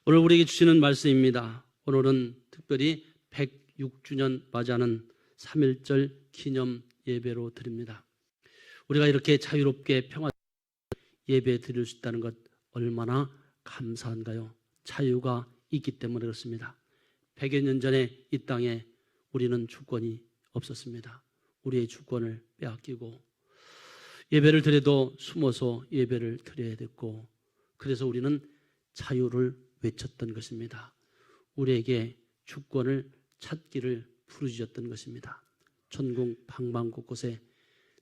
오늘 우리에게 주시는 말씀입니다. 오늘은 특별히 106주년 맞이하는 3.1절 기념 예배로 드립니다. 우리가 이렇게 자유롭게 평화 예배 드릴 수 있다는 것 얼마나 감사한가요? 자유가 있기 때문에 그렇습니다. 100여 년 전에 이 땅에 우리는 주권이 없었습니다. 우리의 주권을 빼앗기고 예배를 드려도 숨어서 예배를 드려야 됐고, 그래서 우리는 자유를 외쳤던 것입니다. 우리에게 주권을 찾기를 부르짖었던 것입니다. 전국 방방 곳곳에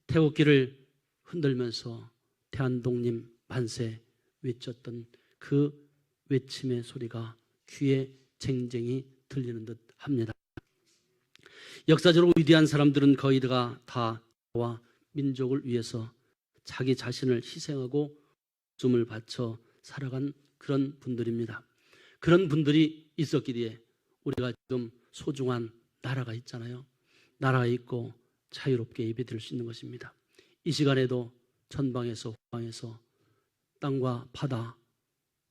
태극기를 흔들면서 대한독립 만세 외쳤던 그 외침의 소리가 귀에 쟁쟁이 들리는 듯 합니다. 역사적으로 위대한 사람들은 거의 다 나와 민족을 위해서 자기 자신을 희생하고 목숨을 바쳐 살아간 그런 분들입니다. 그런 분들이 있었기에 우리가 지금 소중한 나라가 있잖아요. 나라가 있고 자유롭게 예배드릴 수 있는 것입니다. 이 시간에도 전방에서 후방에서 땅과 바다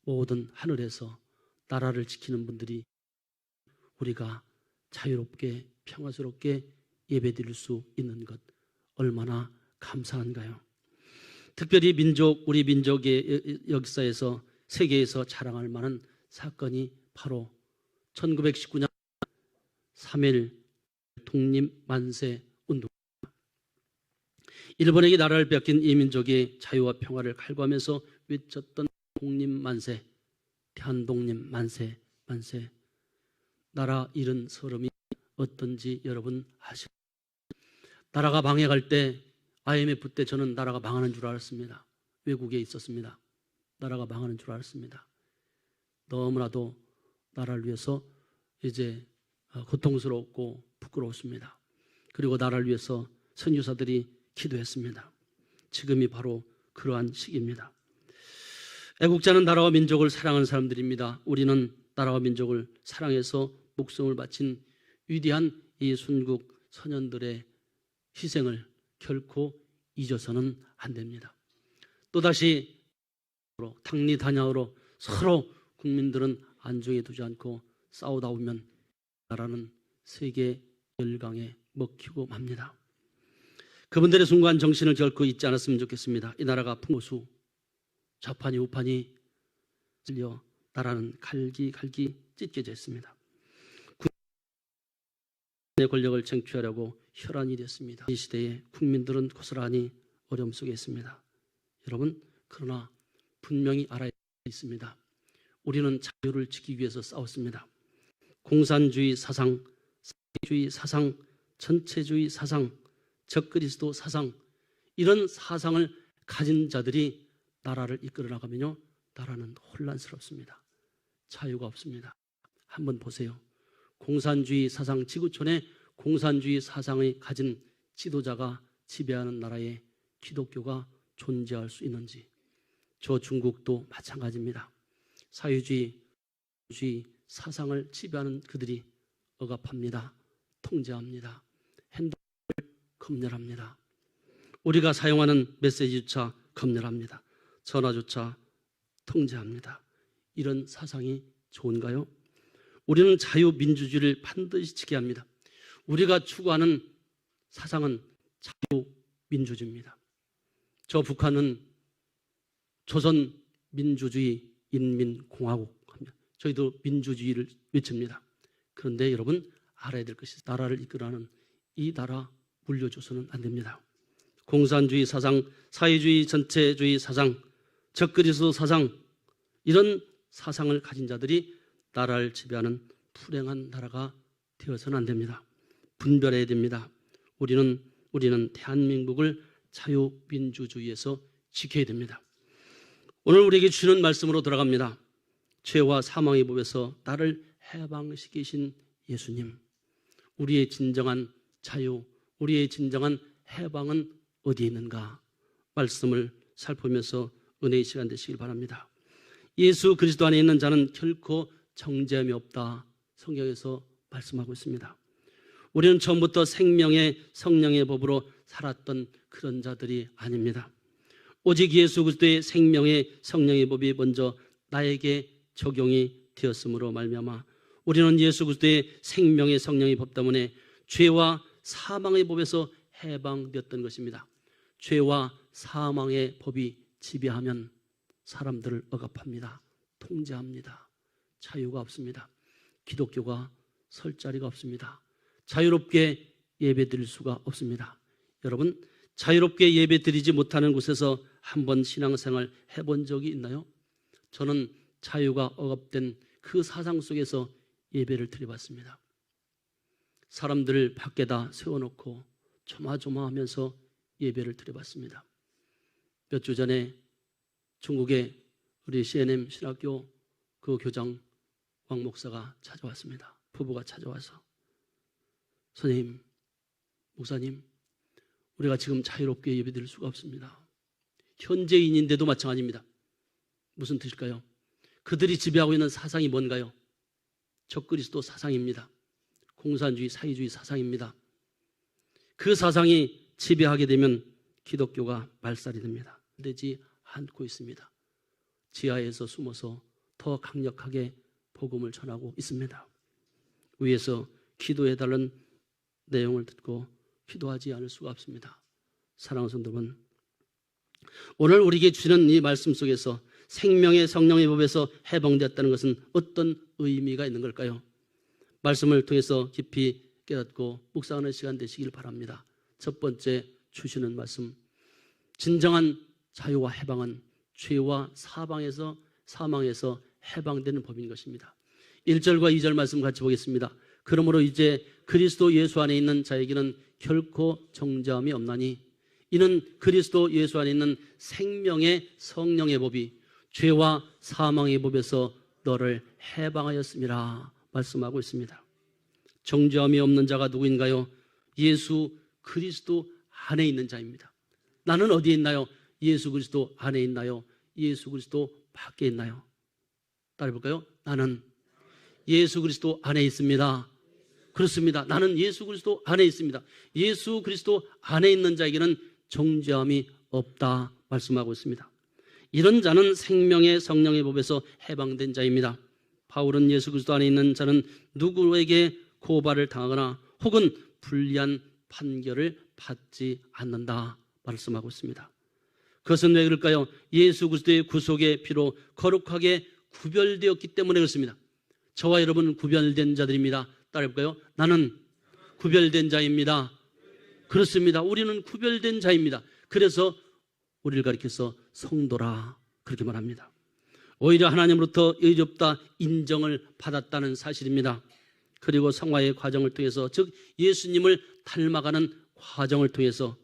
모든 하늘에서 나라를 지키는 분들이 우리가 자유롭게 평화스럽게 예배드릴 수 있는 것 얼마나 감사한가요? 특별히 우리 민족의 역사에서 세계에서 자랑할 만한 사건이 바로 1919년 3.1 독립만세 운동입니다. 일본에게 나라를 뺏긴 이 민족의 자유와 평화를 갈구하면서 외쳤던 독립만세, 대한독립만세, 만세. 나라 잃은 서름이 어떤지 여러분 아시죠? 나라가 망해갈 때, IMF 때 저는 나라가 망하는 줄 알았습니다. 외국에 있었습니다. 나라가 망하는 줄 알았습니다. 너무나도 나라를 위해서 이제 고통스럽고 부끄러웠습니다. 그리고 나라를 위해서 선교사들이 기도했습니다. 지금이 바로 그러한 시기입니다. 애국자는 나라와 민족을 사랑하는 사람들입니다. 우리는 나라와 민족을 사랑해서 목숨을 바친 위대한 이 순국 선현들의 희생을 결코 잊어서는 안 됩니다. 또다시 당리단향으로 서로 국민들은 안중에 두지 않고 싸우다 보면 나라는 세계 열강에 먹히고 맙니다. 그분들의 숭고한 정신을 결코 잊지 않았으면 좋겠습니다. 이 나라가 풍고수 좌판이 우판이 쓸려 나라는 갈기 찢겨져 있습니다. 국민의 권력을 쟁취하려고 혈안이 됐습니다. 이 시대에 국민들은 고스란히 어려움 속에 있습니다. 여러분, 그러나 분명히 알아야 있습니다. 우리는 자유를 지키기 위해서 싸웠습니다. 공산주의 사상, 사회주의 사상, 전체주의 사상, 적그리스도 사상, 이런 사상을 가진 자들이 나라를 이끌어 나가면요, 나라는 혼란스럽습니다. 자유가 없습니다. 한번 보세요. 공산주의 사상, 지구촌에 공산주의 사상을 가진 지도자가 지배하는 나라에 기독교가 존재할 수 있는지. 저 중국도 마찬가지입니다. 사회주의 사상을 지배하는 그들이 억압합니다. 통제합니다. 행동을 검열합니다. 우리가 사용하는 메시지조차 검열합니다. 전화조차 통제합니다. 이런 사상이 좋은가요? 우리는 자유민주주의를 반드시 지켜야 합니다. 우리가 추구하는 사상은 자유민주주의입니다. 저 북한은 조선민주주의 인민공화국 합니다. 저희도 민주주의를 외칩니다. 그런데 여러분 알아야 될 것이, 나라를 이끌어가는 이 나라 물려줘서는 안 됩니다. 공산주의 사상, 사회주의 전체주의 사상, 적그리스도 사상, 이런 사상을 가진 자들이 나라를 지배하는 불행한 나라가 되어서는 안 됩니다. 분별해야 됩니다. 우리는 대한민국을 자유민주주의에서 지켜야 됩니다. 오늘 우리에게 주는 말씀으로 돌아갑니다. 죄와 사망의 법에서 나를 해방시키신 예수님, 우리의 진정한 자유, 우리의 진정한 해방은 어디에 있는가? 말씀을 살펴보면서 은혜의 시간 되시길 바랍니다. 예수 그리스도 안에 있는 자는 결코 정죄함이 없다, 성경에서 말씀하고 있습니다. 우리는 처음부터 생명의 성령의 법으로 살았던 그런 자들이 아닙니다. 오직 예수 그리스도의 생명의 성령의 법이 먼저 나에게 적용이 되었으므로 말미암아 우리는 예수 그리스도의 생명의 성령의 법 때문에 죄와 사망의 법에서 해방되었던 것입니다. 죄와 사망의 법이 지배하면 사람들을 억압합니다. 통제합니다. 자유가 없습니다. 기독교가 설 자리가 없습니다. 자유롭게 예배드릴 수가 없습니다. 여러분, 자유롭게 예배드리지 못하는 곳에서 한번 신앙생활 해본 적이 있나요? 저는 자유가 억압된 그 사상 속에서 예배를 드려봤습니다. 사람들을 밖에다 세워놓고 조마조마하면서 예배를 드려봤습니다. 몇 주 전에 중국의 우리 CNM 신학교 그 교장 왕 목사가 찾아왔습니다. 부부가 찾아와서 선생님, 목사님, 우리가 지금 자유롭게 예배드릴 수가 없습니다. 현재인인데도 마찬가지입니다. 무슨 뜻일까요? 그들이 지배하고 있는 사상이 뭔가요? 적그리스도 사상입니다. 공산주의, 사회주의 사상입니다. 그 사상이 지배하게 되면 기독교가 말살이 됩니다. 되지 않고 있습니다. 지하에서 숨어서 더 강력하게 복음을 전하고 있습니다. 위에서 기도해달라는 내용을 듣고 기도하지 않을 수가 없습니다. 사랑하는 성도분, 오늘 우리에게 주시는 이 말씀 속에서 생명의 성령의 법에서 해방되었다는 것은 어떤 의미가 있는 걸까요? 말씀을 통해서 깊이 깨닫고 묵상하는 시간 되시길 바랍니다. 첫 번째 주시는 말씀, 진정한 자유와 해방은 죄와 사망에서 해방되는 법인 것입니다. 1절과 2절 말씀 같이 보겠습니다. 그러므로 이제 그리스도 예수 안에 있는 자에게는 결코 정죄함이 없나니 이는 그리스도 예수 안에 있는 생명의 성령의 법이 죄와 사망의 법에서 너를 해방하였음이라 말씀하고 있습니다. 정죄함이 없는 자가 누구인가요? 예수 그리스도 안에 있는 자입니다. 나는 어디에 있나요? 예수 그리스도 안에 있나요? 예수 그리스도 밖에 있나요? 따라해볼까요? 나는 예수 그리스도 안에 있습니다. 그렇습니다. 나는 예수 그리스도 안에 있습니다. 예수 그리스도 안에 있는 자에게는 정죄함이 없다 말씀하고 있습니다. 이런 자는 생명의 성령의 법에서 해방된 자입니다. 바울은 예수 그리스도 안에 있는 자는 누구에게 고발을 당하거나 혹은 불리한 판결을 받지 않는다 말씀하고 있습니다. 그것은 왜 그럴까요? 예수 그리스도의 구속의 피로 거룩하게 구별되었기 때문에 그렇습니다. 저와 여러분은 구별된 자들입니다. 따라해볼까요? 나는 구별된 자입니다. 그렇습니다. 우리는 구별된 자입니다. 그래서 우리를 가리켜서 성도라 그렇게 말합니다. 오히려 하나님으로부터 의롭다 인정을 받았다는 사실입니다. 그리고 성화의 과정을 통해서, 즉 예수님을 닮아가는 과정을 통해서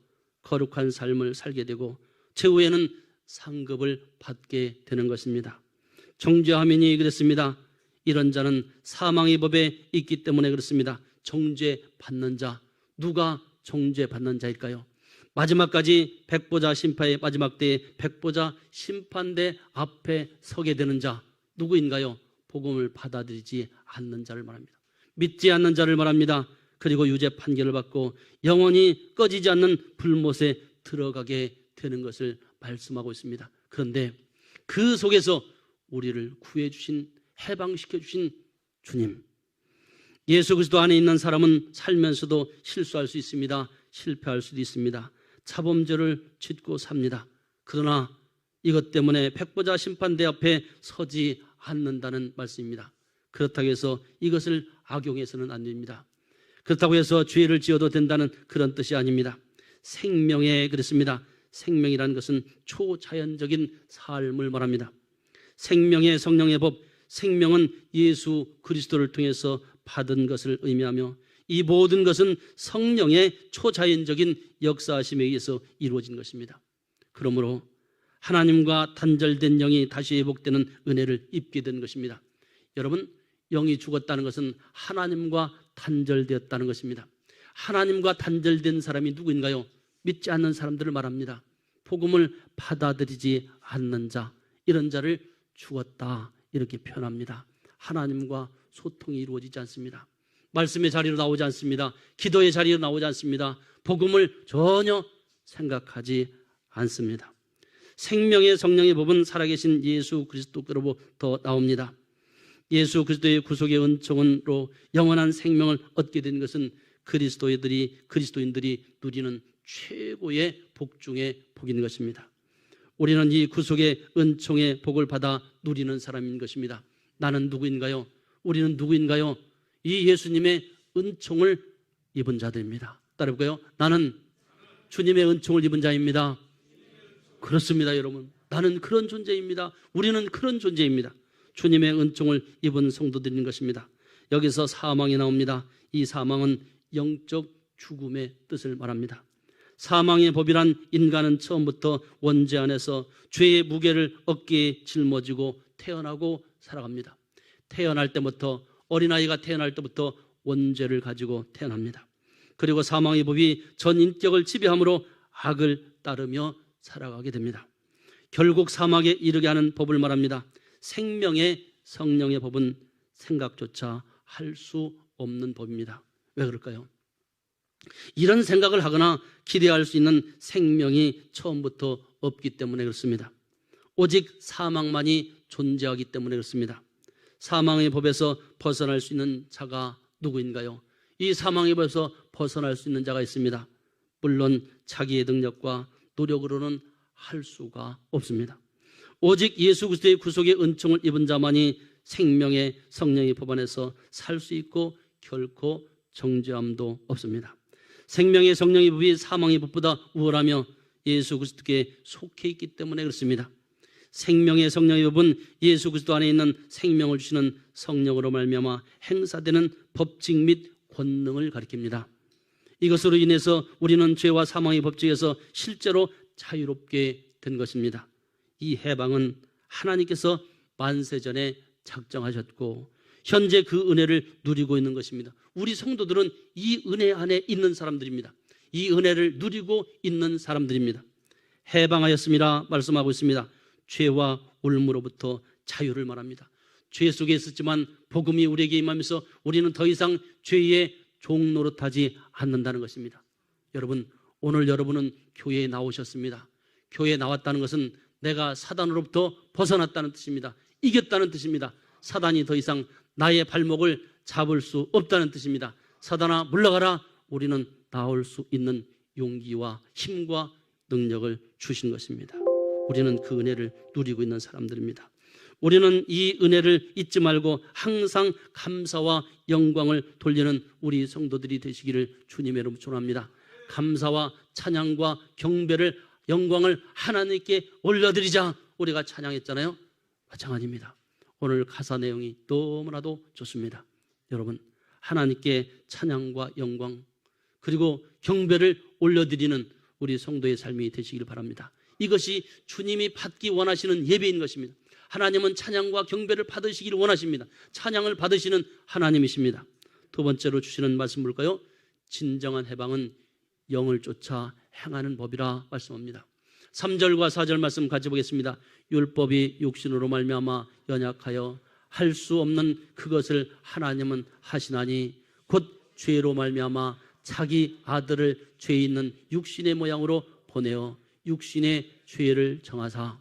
거룩한 삶을 살게 되고 최후에는 상급을 받게 되는 것입니다. 정죄하민이 그랬습니다. 이런 자는 사망의 법에 있기 때문에 그렇습니다. 정죄받는 자, 누가 정죄받는 자일까요? 마지막까지 백보자 심판의 마지막 때에 백보자 심판대 앞에 서게 되는 자, 누구인가요? 복음을 받아들이지 않는 자를 말합니다. 믿지 않는 자를 말합니다. 그리고 유죄 판결을 받고 영원히 꺼지지 않는 불못에 들어가게 되는 것을 말씀하고 있습니다. 그런데 그 속에서 우리를 구해주신, 해방시켜주신 주님, 예수 그리스도 안에 있는 사람은 살면서도 실수할 수 있습니다. 실패할 수도 있습니다. 자범죄를 짓고 삽니다. 그러나 이것 때문에 백보자 심판대 앞에 서지 않는다는 말씀입니다. 그렇다고 해서 이것을 악용해서는 안 됩니다. 그렇다고 해서 죄를 지어도 된다는 그런 뜻이 아닙니다. 생명에 그렇습니다. 생명이라는 것은 초자연적인 삶을 말합니다. 생명의 성령의 법, 생명은 예수 그리스도를 통해서 받은 것을 의미하며 이 모든 것은 성령의 초자연적인 역사하심에 의해서 이루어진 것입니다. 그러므로 하나님과 단절된 영이 다시 회복되는 은혜를 입게 된 것입니다. 여러분, 영이 죽었다는 것은 하나님과 단절되었다는 것입니다. 하나님과 단절된 사람이 누구인가요? 믿지 않는 사람들을 말합니다. 복음을 받아들이지 않는 자, 이런 자를 죽었다 이렇게 표현합니다. 하나님과 소통이 이루어지지 않습니다. 말씀의 자리로 나오지 않습니다. 기도의 자리로 나오지 않습니다. 복음을 전혀 생각하지 않습니다. 생명의 성령의 법은 살아계신 예수 그리스도로부터 나옵니다. 예수 그리스도의 구속의 은총으로 영원한 생명을 얻게 된 것은 그리스도인들이 누리는 최고의 복 중의 복인 것입니다. 우리는 이 구속의 은총의 복을 받아 누리는 사람인 것입니다. 나는 누구인가요? 우리는 누구인가요? 이 예수님의 은총을 입은 자들입니다. 따라해볼까요? 나는 주님의 은총을 입은 자입니다. 그렇습니다, 여러분. 나는 그런 존재입니다. 우리는 그런 존재입니다. 주님의 은총을 입은 성도들인 것입니다. 여기서 사망이 나옵니다. 이 사망은 영적 죽음의 뜻을 말합니다. 사망의 법이란 인간은 처음부터 원죄 안에서 죄의 무게를 어깨에 짊어지고 태어나고 살아갑니다. 태어날 때부터, 어린아이가 태어날 때부터 원죄를 가지고 태어납니다. 그리고 사망의 법이 전 인격을 지배함으로 악을 따르며 살아가게 됩니다. 결국 사망에 이르게 하는 법을 말합니다. 생명의 성령의 법은 생각조차 할 수 없는 법입니다. 왜 그럴까요? 이런 생각을 하거나 기대할 수 있는 생명이 처음부터 없기 때문에 그렇습니다. 오직 사망만이 존재하기 때문에 그렇습니다. 사망의 법에서 벗어날 수 있는 자가 누구인가요? 이 사망의 법에서 벗어날 수 있는 자가 있습니다. 물론 자기의 능력과 노력으로는 할 수가 없습니다. 오직 예수 그리스도의 구속의 은총을 입은 자만이 생명의 성령의 법 안에서 살 수 있고 결코 정죄함도 없습니다. 생명의 성령의 법이 사망의 법보다 우월하며 예수 그리스도께 속해 있기 때문에 그렇습니다. 생명의 성령의 법은 예수 그리스도 안에 있는 생명을 주시는 성령으로 말미암아 행사되는 법칙 및 권능을 가리킵니다. 이것으로 인해서 우리는 죄와 사망의 법칙에서 실제로 자유롭게 된 것입니다. 이 해방은 하나님께서 만세전에 작정하셨고 현재 그 은혜를 누리고 있는 것입니다. 우리 성도들은 이 은혜 안에 있는 사람들입니다. 이 은혜를 누리고 있는 사람들입니다. 해방하였습니다 말씀하고 있습니다. 죄와 올무로부터 자유를 말합니다. 죄 속에 있었지만 복음이 우리에게 임하면서 우리는 더 이상 죄의 종 노릇하지 않는다는 것입니다. 여러분, 오늘 여러분은 교회에 나오셨습니다. 교회에 나왔다는 것은 내가 사단으로부터 벗어났다는 뜻입니다. 이겼다는 뜻입니다. 사단이 더 이상 나의 발목을 잡을 수 없다는 뜻입니다. 사단아 물러가라. 우리는 나올 수 있는 용기와 힘과 능력을 주신 것입니다. 우리는 그 은혜를 누리고 있는 사람들입니다. 우리는 이 은혜를 잊지 말고 항상 감사와 영광을 돌리는 우리 성도들이 되시기를 주님의 이름으로 축원합니다. 감사와 찬양과 경배를, 영광을 하나님께 올려드리자. 우리가 찬양했잖아요. 마찬가지입니다. 오늘 가사 내용이 너무나도 좋습니다. 여러분, 하나님께 찬양과 영광 그리고 경배를 올려드리는 우리 성도의 삶이 되시길 바랍니다. 이것이 주님이 받기 원하시는 예배인 것입니다. 하나님은 찬양과 경배를 받으시기를 원하십니다. 찬양을 받으시는 하나님이십니다. 두 번째로 주시는 말씀 볼까요? 진정한 해방은 영을 쫓아 행하는 법이라 말씀합니다. 3절과 4절 말씀 같이 보겠습니다. 율법이 육신으로 말미암아 연약하여 할 수 없는 그것을 하나님은 하시나니 곧 죄로 말미암아 자기 아들을 죄 있는 육신의 모양으로 보내어 육신의 죄를 정하사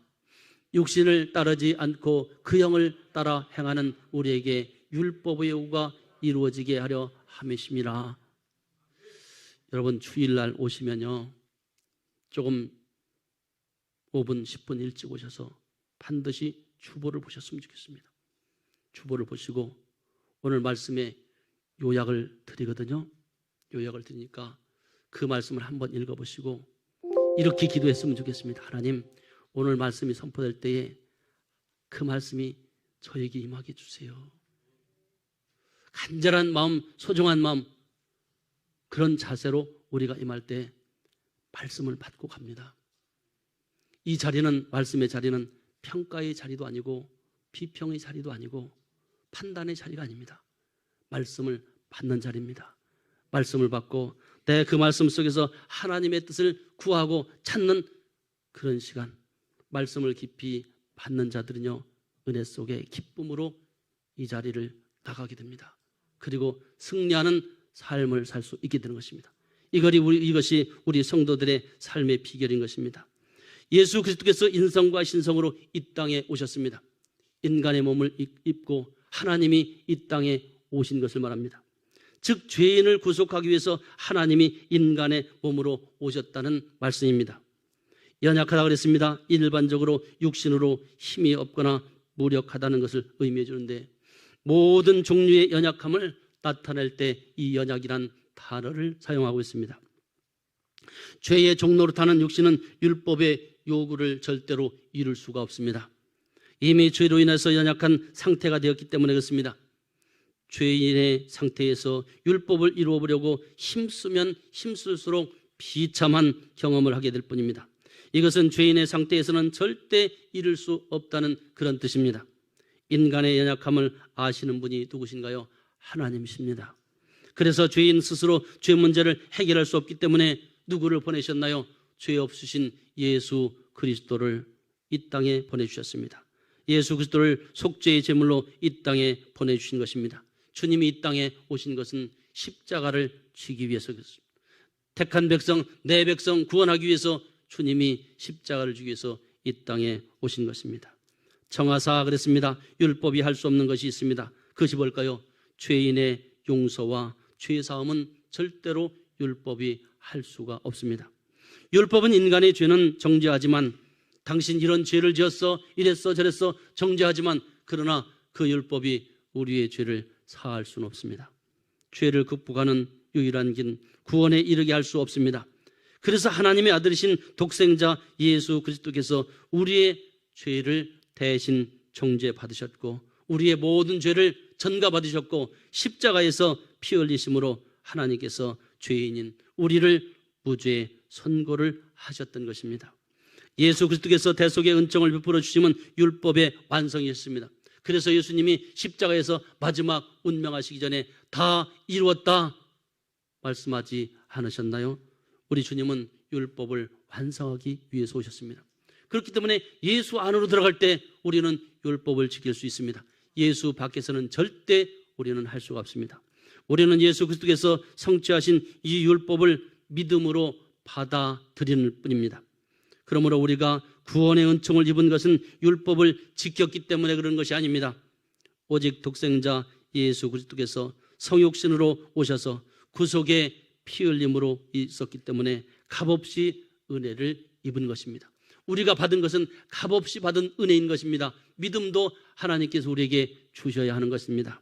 육신을 따르지 않고 그 영을 따라 행하는 우리에게 율법의 요구가 이루어지게 하려 함이심이라. 여러분, 주일날 오시면요, 조금 5분, 10분 일찍 오셔서 반드시 주보를 보셨으면 좋겠습니다. 주보를 보시고 오늘 말씀에 요약을 드리거든요. 요약을 드리니까 그 말씀을 한번 읽어보시고 이렇게 기도했으면 좋겠습니다. 하나님, 오늘 말씀이 선포될 때에 그 말씀이 저에게 임하게 해주세요. 간절한 마음, 소중한 마음, 그런 자세로 우리가 임할 때 말씀을 받고 갑니다. 이 자리는, 말씀의 자리는 평가의 자리도 아니고 비평의 자리도 아니고 판단의 자리가 아닙니다. 말씀을 받는 자리입니다. 말씀을 받고 내 그 말씀 속에서 하나님의 뜻을 구하고 찾는 그런 시간, 말씀을 깊이 받는 자들은요, 은혜 속에 기쁨으로 이 자리를 나가게 됩니다. 그리고 승리하는 삶을 살 수 있게 되는 것입니다. 이것이 우리 성도들의 삶의 비결인 것입니다. 예수 그리스도께서 인성과 신성으로 이 땅에 오셨습니다. 인간의 몸을 입고 하나님이 이 땅에 오신 것을 말합니다. 즉 죄인을 구속하기 위해서 하나님이 인간의 몸으로 오셨다는 말씀입니다. 연약하다 그랬습니다. 일반적으로 육신으로 힘이 없거나 무력하다는 것을 의미해 주는데, 모든 종류의 연약함을 나타낼 때 이 연약이란 단어를 사용하고 있습니다. 죄의 종노릇하는 육신은 율법의 요구를 절대로 이룰 수가 없습니다. 이미 죄로 인해서 연약한 상태가 되었기 때문에 그렇습니다. 죄인의 상태에서 율법을 이루어 보려고 힘쓰면 힘쓸수록 비참한 경험을 하게 될 뿐입니다. 이것은 죄인의 상태에서는 절대 이룰 수 없다는 그런 뜻입니다. 인간의 연약함을 아시는 분이 누구신가요? 하나님이십니다. 그래서 죄인 스스로 죄 문제를 해결할 수 없기 때문에 누구를 보내셨나요? 죄 없으신 예수 그리스도를 이 땅에 보내주셨습니다. 예수 그리스도를 속죄의 제물로 이 땅에 보내주신 것입니다. 주님이 이 땅에 오신 것은 십자가를 지기 위해서였습니다. 택한 백성, 내 백성 구원하기 위해서 주님이 십자가를 지기 위해서 이 땅에 오신 것입니다. 정하사 그랬습니다. 율법이 할 수 없는 것이 있습니다. 그것이 뭘까요? 죄인의 용서와 죄사함은 절대로 율법이 할 수가 없습니다. 율법은 인간의 죄는 정죄하지만, 당신 이런 죄를 지었어, 이랬어 저랬어 정죄하지만, 그러나 그 율법이 우리의 죄를 사할 수는 없습니다. 죄를 극복하는 유일한 길, 구원에 이르게 할 수 없습니다. 그래서 하나님의 아들이신 독생자 예수 그리스도께서 우리의 죄를 대신 정죄받으셨고, 우리의 모든 죄를 전가받으셨고, 십자가에서 피 흘리심으로 하나님께서 죄인인 우리를 무죄 선고를 하셨던 것입니다. 예수 그리스도께서 대속의 은총을 베풀어 주심은 율법의 완성이었습니다. 그래서 예수님이 십자가에서 마지막 운명하시기 전에 다 이루었다 말씀하지 않으셨나요? 우리 주님은 율법을 완성하기 위해서 오셨습니다. 그렇기 때문에 예수 안으로 들어갈 때 우리는 율법을 지킬 수 있습니다. 예수 밖에서는 절대 우리는 할 수가 없습니다. 우리는 예수 그리스도께서 성취하신 이 율법을 믿음으로 받아들이는 뿐입니다. 그러므로 우리가 구원의 은총을 입은 것은 율법을 지켰기 때문에 그런 것이 아닙니다. 오직 독생자 예수 그리스도께서 성육신으로 오셔서 구속의 피 흘림으로 있었기 때문에 값없이 은혜를 입은 것입니다. 우리가 받은 것은 값없이 받은 은혜인 것입니다. 믿음도 하나님께서 우리에게 주셔야 하는 것입니다.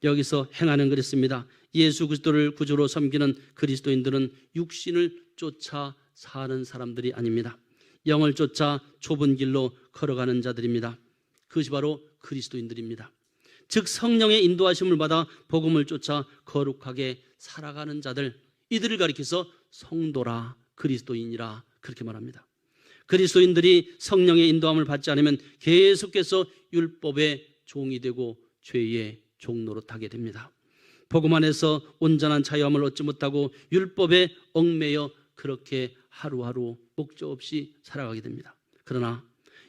여기서 행하는 그랬습니다. 예수 그리스도를 구주로 섬기는 그리스도인들은 육신을 쫓아 사는 사람들이 아닙니다. 영을 쫓아 좁은 길로 걸어가는 자들입니다. 그것이 바로 그리스도인들입니다. 즉 성령의 인도하심을 받아 복음을 쫓아 거룩하게 살아가는 자들, 이들을 가리켜서 성도라, 그리스도인이라 그렇게 말합니다. 그리스도인들이 성령의 인도함을 받지 않으면 계속해서 율법의 종이 되고 죄의 종노릇하게 됩니다. 복음 안에서 온전한 자유함을 얻지 못하고 율법에 얽매여 그렇게 하루하루 목적 없이 살아가게 됩니다. 그러나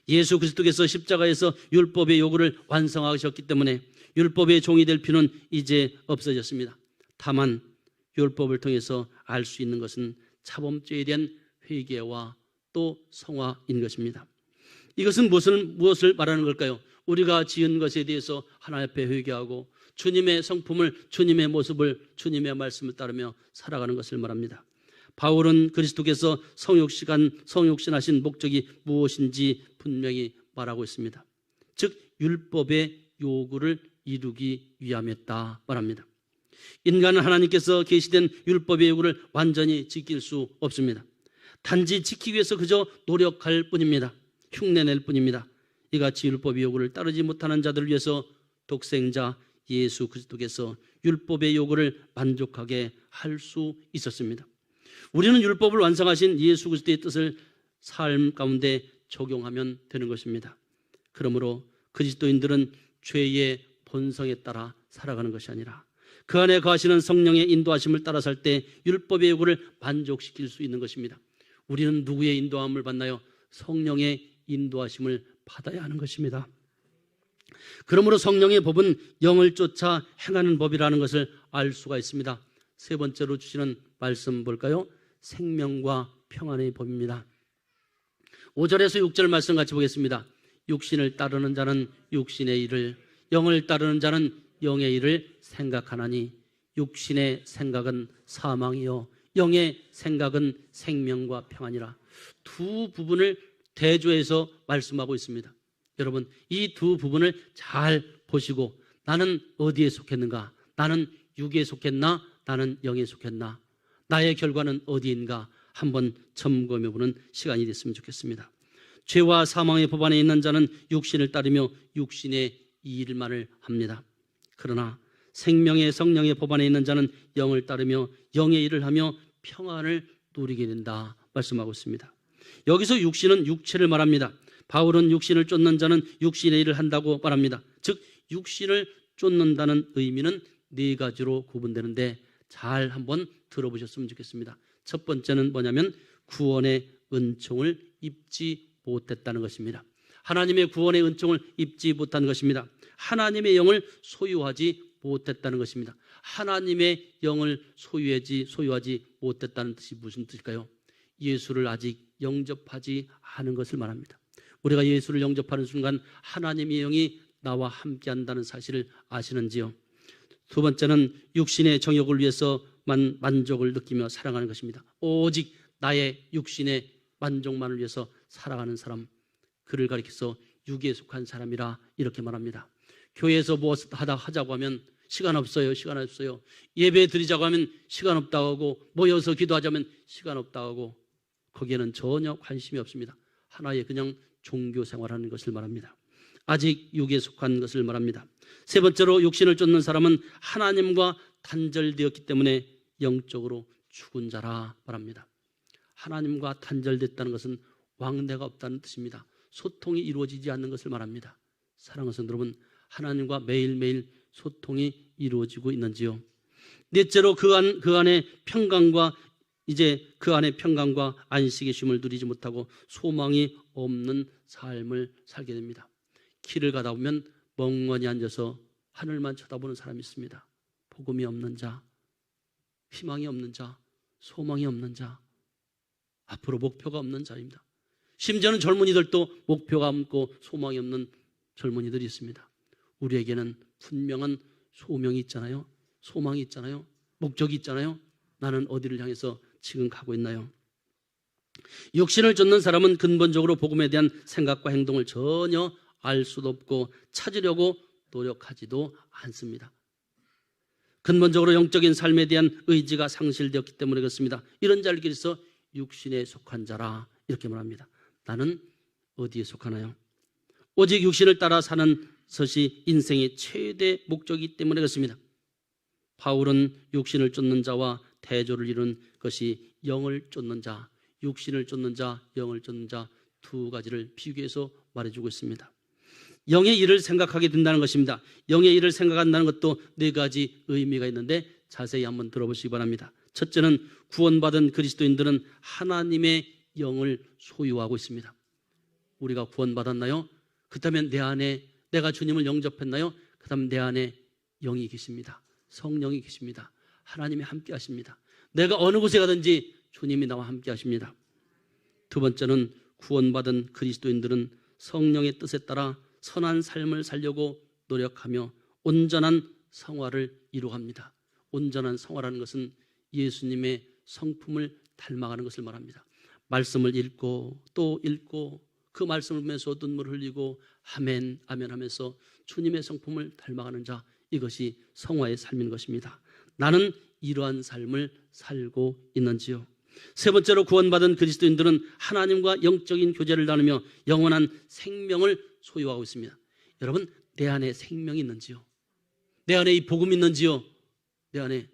예수 그리스도께서 십자가에서 율법의 요구를 완성하셨기 때문에 율법의 종이 될 필요는 이제 없어졌습니다. 다만 율법을 통해서 알 수 있는 것은 자범죄에 대한 회개와 또 성화인 것입니다. 이것은 무엇을 말하는 걸까요? 우리가 지은 것에 대해서 하나님 앞에 회개하고 주님의 성품을, 주님의 모습을, 주님의 말씀을 따르며 살아가는 것을 말합니다. 바울은 그리스도께서 성육신하신 목적이 무엇인지 분명히 말하고 있습니다. 즉 율법의 요구를 이루기 위함이었다 말합니다. 인간은 하나님께서 계시된 율법의 요구를 완전히 지킬 수 없습니다. 단지 지키기 위해서 그저 노력할 뿐입니다. 흉내낼 뿐입니다. 이같이 율법의 요구를 따르지 못하는 자들을 위해서 독생자 예수 그리스도께서 율법의 요구를 만족하게 할 수 있었습니다. 우리는 율법을 완성하신 예수 그리스도의 뜻을 삶 가운데 적용하면 되는 것입니다. 그러므로 그리스도인들은 죄의 본성에 따라 살아가는 것이 아니라 그 안에 거하시는 성령의 인도하심을 따라 살 때 율법의 요구를 만족시킬 수 있는 것입니다. 우리는 누구의 인도함을 받나요? 성령의 인도하심을 받아야 하는 것입니다. 그러므로 성령의 법은 영을 쫓아 행하는 법이라는 것을 알 수가 있습니다. 세 번째로 주시는 말씀 볼까요? 생명과 평안의 법입니다. 5절에서 6절 말씀 같이 보겠습니다. 육신을 따르는 자는 육신의 일을, 영을 따르는 자는 영의 일을 생각하나니 육신의 생각은 사망이요 영의 생각은 생명과 평안이라. 두 부분을 대조해서 말씀하고 있습니다. 여러분, 이 두 부분을 잘 보시고 나는 어디에 속했는가? 나는 육에 속했나? 나는 영에 속했나? 나의 결과는 어디인가? 한번 점검해보는 시간이 됐으면 좋겠습니다. 죄와 사망의 법 안에 있는 자는 육신을 따르며 육신의 일만을 합니다. 그러나 생명의 성령의 법 안에 있는 자는 영을 따르며 영의 일을 하며 평안을 누리게 된다 말씀하고 있습니다. 여기서 육신은 육체를 말합니다. 바울은 육신을 쫓는 자는 육신의 일을 한다고 말합니다. 즉 육신을 쫓는다는 의미는 네 가지로 구분되는데 잘 한번 들어보셨으면 좋겠습니다. 첫 번째는 뭐냐면 구원의 은총을 입지 못했다는 것입니다. 하나님의 구원의 은총을 입지 못한 것입니다. 하나님의 영을 소유하지 못했다는 것입니다. 하나님의 영을 소유하지 못했다는 뜻이 무슨 뜻일까요? 예수를 아직 영접하지 않은 것을 말합니다. 우리가 예수를 영접하는 순간 하나님의 영이 나와 함께한다는 사실을 아시는지요? 두 번째는 육신의 정욕을 위해서만 만족을 느끼며 살아가는 것입니다. 오직 나의 육신의 만족만을 위해서 살아가는 사람, 그를 가리켜서 육에 속한 사람이라 이렇게 말합니다. 교회에서 무엇을 하자고 하면 시간 없어요. 예배 드리자고 하면 시간 없다고 하고, 모여서 기도하자면 시간 없다고 하고, 거기에는 전혀 관심이 없습니다. 하나의 그냥 종교 생활하는 것을 말합니다. 아직 육에 속한 것을 말합니다. 세 번째로 육신을 쫓는 사람은 하나님과 단절되었기 때문에 영적으로 죽은 자라 말합니다. 하나님과 단절됐다는 것은 왕래가 없다는 뜻입니다. 소통이 이루어지지 않는 것을 말합니다. 사랑하는 성도 여러분, 하나님과 매일매일 소통이 이루어지고 있는지요? 넷째로 그 안에 평강과 안식의 쉼을 누리지 못하고 소망이 없는 삶을 살게 됩니다. 길을 가다 보면 멍하니 앉아서 하늘만 쳐다보는 사람이 있습니다. 복음이 없는 자, 희망이 없는 자, 소망이 없는 자, 앞으로 목표가 없는 자입니다. 심지어는 젊은이들도 목표가 없고 소망이 없는 젊은이들이 있습니다. 우리에게는 분명한 소명이 있잖아요. 소망이 있잖아요. 목적이 있잖아요. 나는 어디를 향해서 지금 가고 있나요? 육신을 쫓는 사람은 근본적으로 복음에 대한 생각과 행동을 전혀 알 수도 없고 찾으려고 노력하지도 않습니다. 근본적으로 영적인 삶에 대한 의지가 상실되었기 때문에 그렇습니다. 이런 자를 그래서 육신에 속한 자라 이렇게 말합니다. 나는 어디에 속하나요? 오직 육신을 따라 사는 것이 인생의 최대 목적이기 때문에 그렇습니다. 바울은 육신을 쫓는 자와 대조를 이루는 것이 영을 쫓는 자, 육신을 쫓는 자, 영을 쫓는 자 두 가지를 비교해서 말해주고 있습니다. 영의 일을 생각하게 된다는 것입니다. 영의 일을 생각한다는 것도 네 가지 의미가 있는데 자세히 한번 들어보시기 바랍니다. 첫째는 구원받은 그리스도인들은 하나님의 영을 소유하고 있습니다. 우리가 구원받았나요? 그렇다면 내 안에 내가 주님을 영접했나요? 그렇다면 내 안에 영이 계십니다. 성령이 계십니다. 하나님이 함께 하십니다. 내가 어느 곳에 가든지 주님이 나와 함께 하십니다. 두 번째는 구원받은 그리스도인들은 성령의 뜻에 따라 선한 삶을 살려고 노력하며 온전한 성화를 이루어갑니다. 온전한 성화라는 것은 예수님의 성품을 닮아가는 것을 말합니다. 말씀을 읽고 또 읽고 그 말씀을 보면서 눈물을 흘리고 아멘 아멘 하면서 주님의 성품을 닮아가는 자, 이것이 성화의 삶인 것입니다. 나는 이러한 삶을 살고 있는지요? 세 번째로 구원받은 그리스도인들은 하나님과 영적인 교제를 나누며 영원한 생명을 소유하고 있습니다. 여러분, 내 안에 생명이 있는지요? 내 안에 이 복음이 있는지요? 내 안에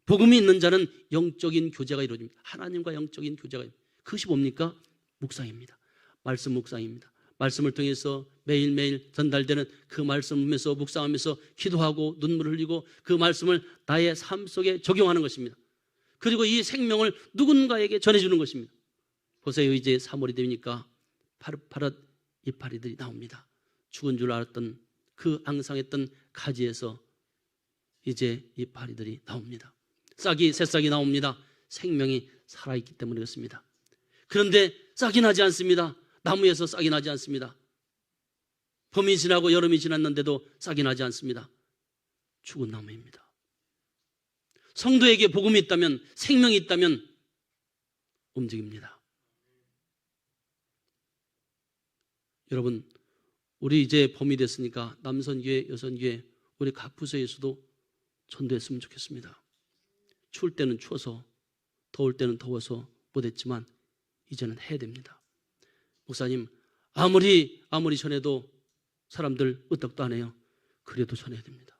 복음이 있는 자는 영적인 교제가 이루어집니다. 하나님과 영적인 교제가, 그것이 뭡니까? 묵상입니다. 말씀 묵상입니다. 말씀을 통해서 매일매일 전달되는 그 말씀을 보면서 묵상하면서 기도하고 눈물을 흘리고 그 말씀을 나의 삶 속에 적용하는 것입니다. 그리고 이 생명을 누군가에게 전해주는 것입니다. 보세요, 이제 3월이 되니까 파릇파릇 이파리들이 나옵니다. 죽은 줄 알았던 그 앙상했던 가지에서 이제 이파리들이 나옵니다. 새싹이 나옵니다. 생명이 살아있기 때문에 그렇습니다. 그런데 싹이 나지 않습니다. 나무에서 싹이 나지 않습니다. 봄이 지나고 여름이 지났는데도 싹이 나지 않습니다. 죽은 나무입니다. 성도에게 복음이 있다면, 생명이 있다면 움직입니다. 여러분, 우리 이제 봄이 됐으니까 남선교회, 여선교회, 우리 각 부서에서도 전도했으면 좋겠습니다. 추울 때는 추워서, 더울 때는 더워서 못했지만 이제는 해야 됩니다. 목사님, 아무리 전해도 사람들 으떡도 안 해요. 그래도 전해야 됩니다.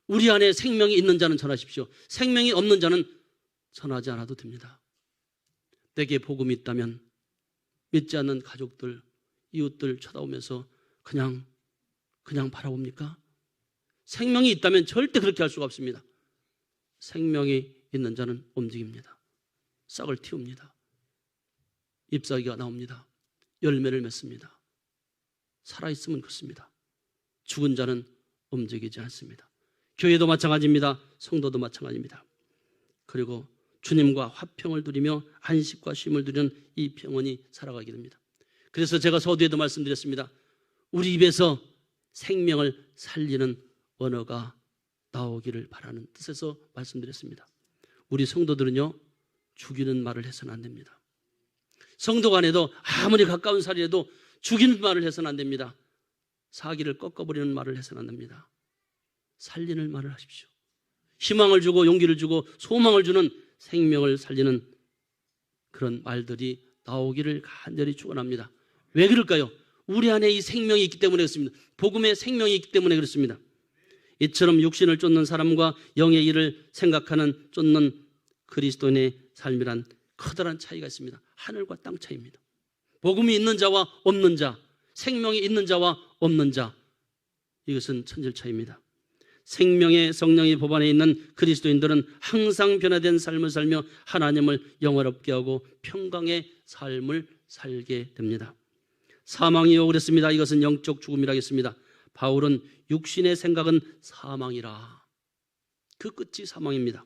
우리 안에 생명이 있는 자는 전하십시오. 생명이 없는 자는 전하지 않아도 됩니다. 내게 복음이 있다면 믿지 않는 가족들, 이웃들 쳐다보면서 그냥 바라봅니까? 생명이 있다면 절대 그렇게 할 수가 없습니다. 생명이 있는 자는 움직입니다. 싹을 틔웁니다. 잎사귀가 나옵니다. 열매를 맺습니다. 살아있으면 그렇습니다. 죽은 자는 움직이지 않습니다. 교회도 마찬가지입니다. 성도도 마찬가지입니다. 그리고 주님과 화평을 누리며 안식과 쉼을 누리는 이 평온이 살아가게 됩니다. 그래서 제가 서두에도 말씀드렸습니다. 우리 입에서 생명을 살리는 언어가 나오기를 바라는 뜻에서 말씀드렸습니다. 우리 성도들은요, 죽이는 말을 해서는 안 됩니다. 성도 간에도 아무리 가까운 사이에도 죽이는 말을 해서는 안 됩니다. 사기를 꺾어버리는 말을 해서는 안 됩니다. 살리는 말을 하십시오. 희망을 주고 용기를 주고 소망을 주는, 생명을 살리는 그런 말들이 나오기를 간절히 축원합니다. 왜 그럴까요? 우리 안에 이 생명이 있기 때문에 그렇습니다. 복음의 생명이 있기 때문에 그렇습니다. 이처럼 육신을 쫓는 사람과 영의 일을 생각하는 쫓는 그리스도인의 삶이란 커다란 차이가 있습니다. 하늘과 땅 차이입니다. 복음이 있는 자와 없는 자, 생명이 있는 자와 없는 자, 이것은 천질 차이입니다. 생명의 성령의 법 안에 있는 그리스도인들은 항상 변화된 삶을 살며 하나님을 영화롭게 하고 평강의 삶을 살게 됩니다. 사망이요 그랬습니다. 이것은 영적 죽음이라겠습니다. 바울은 육신의 생각은 사망이라. 그 끝이 사망입니다.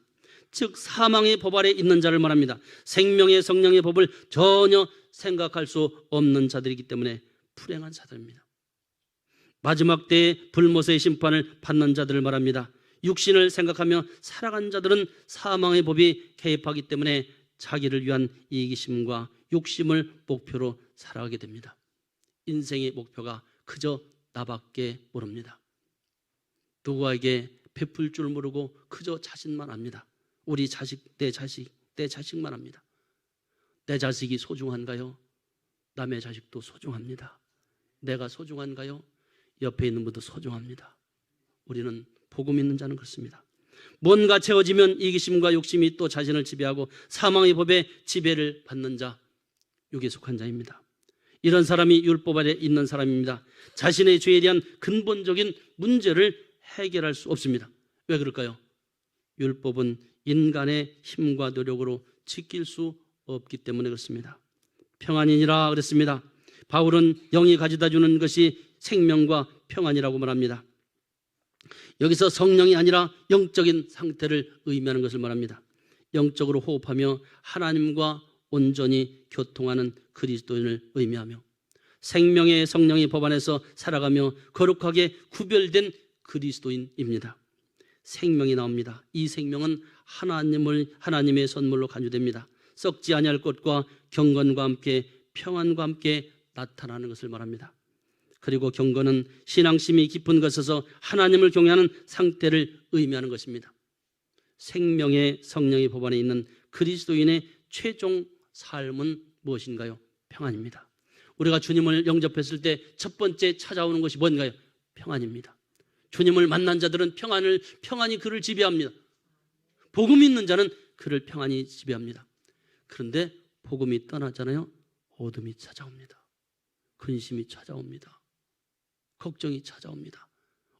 즉 사망의 법 아래 있는 자를 말합니다. 생명의 성령의 법을 전혀 생각할 수 없는 자들이기 때문에 불행한 자들입니다. 마지막 때에 불못의 심판을 받는 자들을 말합니다. 육신을 생각하며 살아간 자들은 사망의 법이 개입하기 때문에 자기를 위한 이기심과 욕심을 목표로 살아가게 됩니다. 인생의 목표가 그저 나밖에 모릅니다. 누구에게 베풀 줄 모르고 그저 자신만 합니다. 우리 자식, 내 자식만 합니다. 내 자식이 소중한가요? 남의 자식도 소중합니다. 내가 소중한가요? 옆에 있는 분도 소중합니다. 우리는 복음 있는 자는 그렇습니다. 뭔가 채워지면 이기심과 욕심이 또 자신을 지배하고 사망의 법에 지배를 받는 자, 육에 속한 자입니다. 이런 사람이 율법 아래 있는 사람입니다. 자신의 죄에 대한 근본적인 문제를 해결할 수 없습니다. 왜 그럴까요? 율법은 인간의 힘과 노력으로 지킬 수 없기 때문에 그렇습니다. 평안이니라 그랬습니다. 바울은 영이 가져다 주는 것이 생명과 평안이라고 말합니다. 여기서 성령이 아니라 영적인 상태를 의미하는 것을 말합니다. 영적으로 호흡하며 하나님과 온전히 교통하는 그리스도인을 의미하며 생명의 성령의 법 안에서 살아가며 거룩하게 구별된 그리스도인입니다. 생명이 나옵니다. 이 생명은 하나님의 선물로 간주됩니다. 썩지 아니할 것과 경건과 함께 평안과 함께 나타나는 것을 말합니다. 그리고 경건은 신앙심이 깊은 것에서 하나님을 경외하는 상태를 의미하는 것입니다. 생명의 성령의 법 안에 있는 그리스도인의 최종 삶은 무엇인가요? 평안입니다. 우리가 주님을 영접했을 때 첫 번째 찾아오는 것이 뭔가요? 평안입니다. 주님을 만난 자들은 평안이 그를 지배합니다. 복음이 있는 자는 그를 평안히 지배합니다. 그런데 복음이 떠나잖아요. 어둠이 찾아옵니다. 근심이 찾아옵니다. 걱정이 찾아옵니다.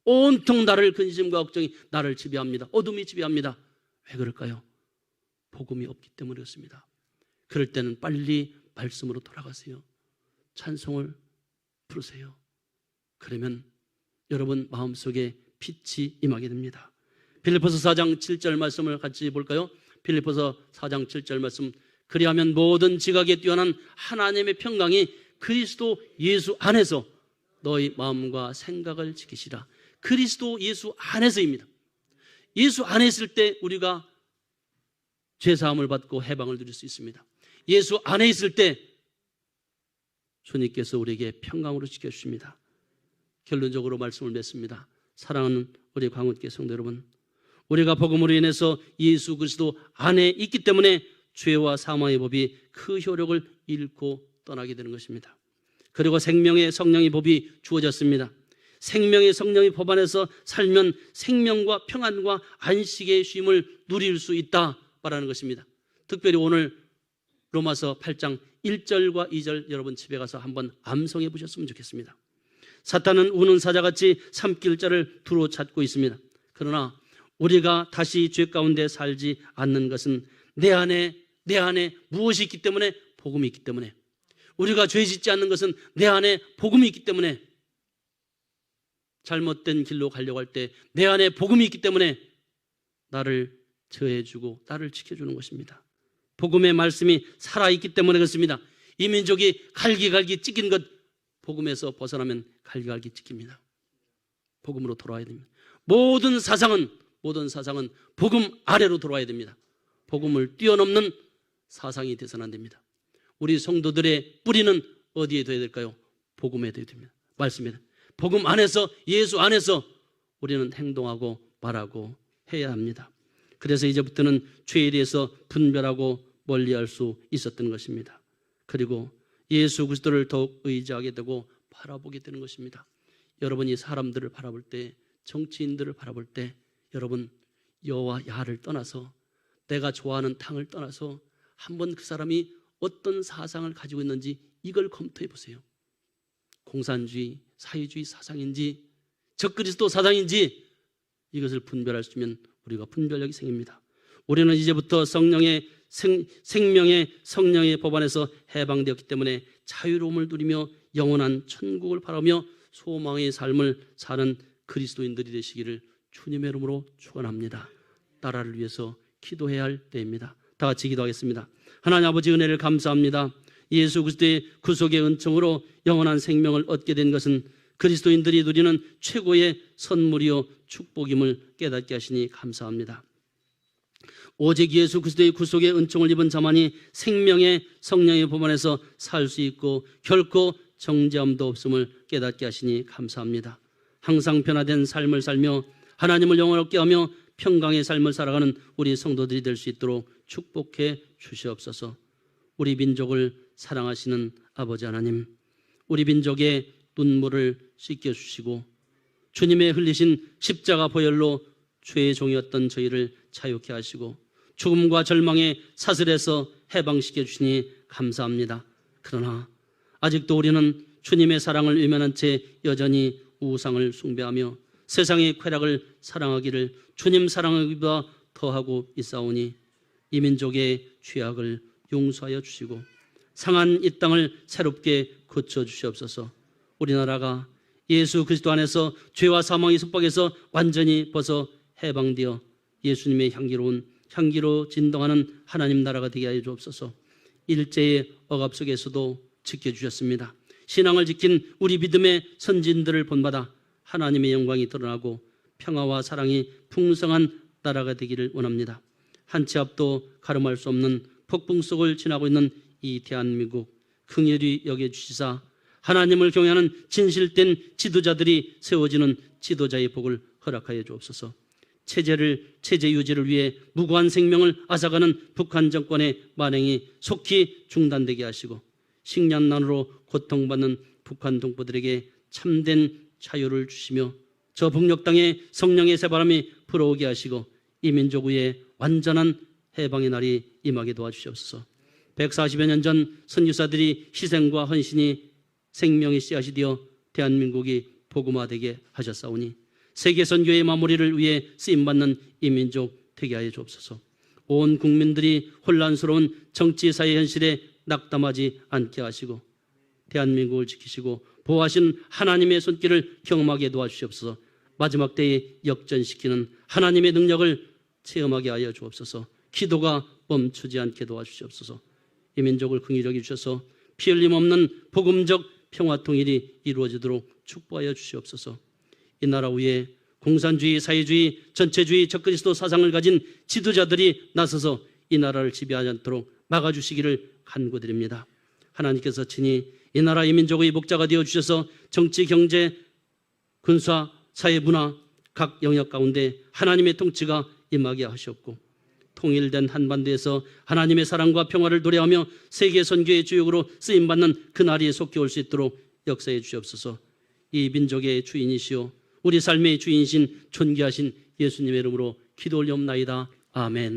온통 나를 근심과 걱정이 나를 지배합니다. 어둠이 지배합니다. 왜 그럴까요? 복음이 없기 때문에 그렇습니다. 그럴 때는 빨리 말씀으로 돌아가세요. 찬송을 부르세요. 그러면 여러분 마음속에 빛이 임하게 됩니다. 빌립보서 4장 7절 말씀을 같이 볼까요? 빌립보서 4장 7절 말씀. 그리하면 모든 지각에 뛰어난 하나님의 평강이 그리스도 예수 안에서 너희 마음과 생각을 지키시라. 그리스도 예수 안에서입니다. 예수 안에 있을 때 우리가 죄사함을 받고 해방을 누릴 수 있습니다. 예수 안에 있을 때 주님께서 우리에게 평강으로 지켜주십니다. 결론적으로 말씀을 맺습니다. 사랑하는 우리 광운교회 성도 여러분, 우리가 복음으로 인해서 예수 그리스도 안에 있기 때문에 죄와 사망의 법이 그 효력을 잃고 떠나게 되는 것입니다. 그리고 생명의 성령의 법이 주어졌습니다. 생명의 성령의 법 안에서 살면 생명과 평안과 안식의 쉼을 누릴 수 있다 말하는 것입니다. 특별히 오늘 로마서 8장 1절과 2절 여러분 집에 가서 한번 암송해 보셨으면 좋겠습니다. 사탄은 우는 사자같이 삼킬 자를 두루 찾고 있습니다. 그러나 우리가 다시 죄 가운데 살지 않는 것은 내 안에 무엇이 있기 때문에? 복음이 있기 때문에. 우리가 죄 짓지 않는 것은 내 안에 복음이 있기 때문에. 잘못된 길로 가려고 할 때 내 안에 복음이 있기 때문에 나를 저해주고 나를 지켜주는 것입니다. 복음의 말씀이 살아있기 때문에 그렇습니다. 이 민족이 갈기갈기 찢긴 것, 복음에서 벗어나면 갈기갈기 찢깁니다. 복음으로 돌아와야 됩니다. 모든 사상은 복음 아래로 돌아와야 됩니다. 복음을 뛰어넘는 사상이 돼서는 안 됩니다. 우리 성도들의 뿌리는 어디에 둬야 될까요? 복음에 둬야 됩니다. 말씀입니다. 복음 안에서, 예수 안에서 우리는 행동하고 말하고 해야 합니다. 그래서 이제부터는 죄에 대해서 분별하고 멀리할 수 있었던 것입니다. 그리고 예수 그리스도를 더욱 의지하게 되고 바라보게 되는 것입니다. 여러분이 사람들을 바라볼 때, 정치인들을 바라볼 때 여러분 여와 야를 떠나서, 내가 좋아하는 탕을 떠나서 한번 그 사람이 어떤 사상을 가지고 있는지 이걸 검토해 보세요. 공산주의, 사회주의 사상인지 적그리스도 사상인지 이것을 분별할 수 있으면 우리가 분별력이 생깁니다. 우리는 이제부터 성령의 생명의 성령의 법 안에서 해방되었기 때문에 자유로움을 누리며 영원한 천국을 바라며 소망의 삶을 사는 그리스도인들이 되시기를 주님의 이름으로 축원합니다. 나라를 위해서 기도해야 할 때입니다. 다 같이 기도하겠습니다. 하나님 아버지, 은혜를 감사합니다. 예수 그리스도의 구속의 은총으로 영원한 생명을 얻게 된 것은 그리스도인들이 누리는 최고의 선물이요 축복임을 깨닫게 하시니 감사합니다. 오직 예수 그리스도의 구속의 은총을 입은 자만이 생명의 성령의 법 안에서 살 수 있고 결코 정죄함도 없음을 깨닫게 하시니 감사합니다. 항상 변화된 삶을 살며 하나님을 영원롭게 하며 평강의 삶을 살아가는 우리 성도들이 될 수 있도록 축복해 주시옵소서. 우리 민족을 사랑하시는 아버지 하나님, 우리 민족의 눈물을 씻겨주시고 주님의 흘리신 십자가 보혈로 죄의 종이었던 저희를 자유케 하시고 죽음과 절망의 사슬에서 해방시켜 주시니 감사합니다. 그러나 아직도 우리는 주님의 사랑을 외면한 채 여전히 우상을 숭배하며 세상의 쾌락을 사랑하기를 주님 사랑하기보다 더하고 있사오니 이 민족의 죄악을 용서하여 주시고 상한 이 땅을 새롭게 고쳐주시옵소서. 우리나라가 예수 그리스도 안에서 죄와 사망의 속박에서 완전히 벗어 해방되어 예수님의 향기로 진동하는 하나님 나라가 되게 하여 주옵소서. 일제의 억압 속에서도 지켜주셨습니다. 신앙을 지킨 우리 믿음의 선진들을 본받아 하나님의 영광이 드러나고 평화와 사랑이 풍성한 나라가 되기를 원합니다. 한 치 앞도 가름할 수 없는 폭풍 속을 지나고 있는 이 대한민국 긍휼히 여겨주시사 하나님을 경외하는 진실된 지도자들이 세워지는 지도자의 복을 허락하여 주옵소서. 체제 유지를 위해 무고한 생명을 앗아가는 북한 정권의 만행이 속히 중단되게 하시고 식량난으로 고통받는 북한 동포들에게 참된 자유를 주시며 저 북녘 땅에 성령의 새바람이 불어오게 하시고 이 민족 위에 완전한 해방의 날이 임하게 도와주시옵소서. 140여 년 전 선교사들이 희생과 헌신이 생명의 씨앗이 되어 대한민국이 복음화되게 하셨사오니 세계 선교의 마무리를 위해 쓰임받는 이 민족 되게 하여 주옵소서. 온 국민들이 혼란스러운 정치 사회 현실에 낙담하지 않게 하시고 대한민국을 지키시고 보호하신 하나님의 손길을 경험하게 도와주시옵소서. 마지막 때에 역전시키는 하나님의 능력을 체험하게 하여 주옵소서. 기도가 멈추지 않게 도와주시옵소서. 이 민족을 긍휼히 여기주셔서 피 흘림 없는 복음적 평화 통일이 이루어지도록 축복하여 주시옵소서. 이 나라 위에 공산주의, 사회주의, 전체주의, 적그리스도 사상을 가진 지도자들이 나서서 이 나라를 지배하지 않도록 막아주시기를 간구드립니다. 하나님께서 친히 이 나라의 민족의 목자가 되어주셔서 정치, 경제, 군사, 사회, 문화 각 영역 가운데 하나님의 통치가 임하게 하셨고 통일된 한반도에서 하나님의 사랑과 평화를 노래하며 세계 선교의 주역으로 쓰임받는 그날이 속히 올 수 있도록 역사해 주시옵소서. 이 민족의 주인이시오 우리 삶의 주인이신 존귀하신 예수님의 이름으로 기도 올리옵나이다. 아멘.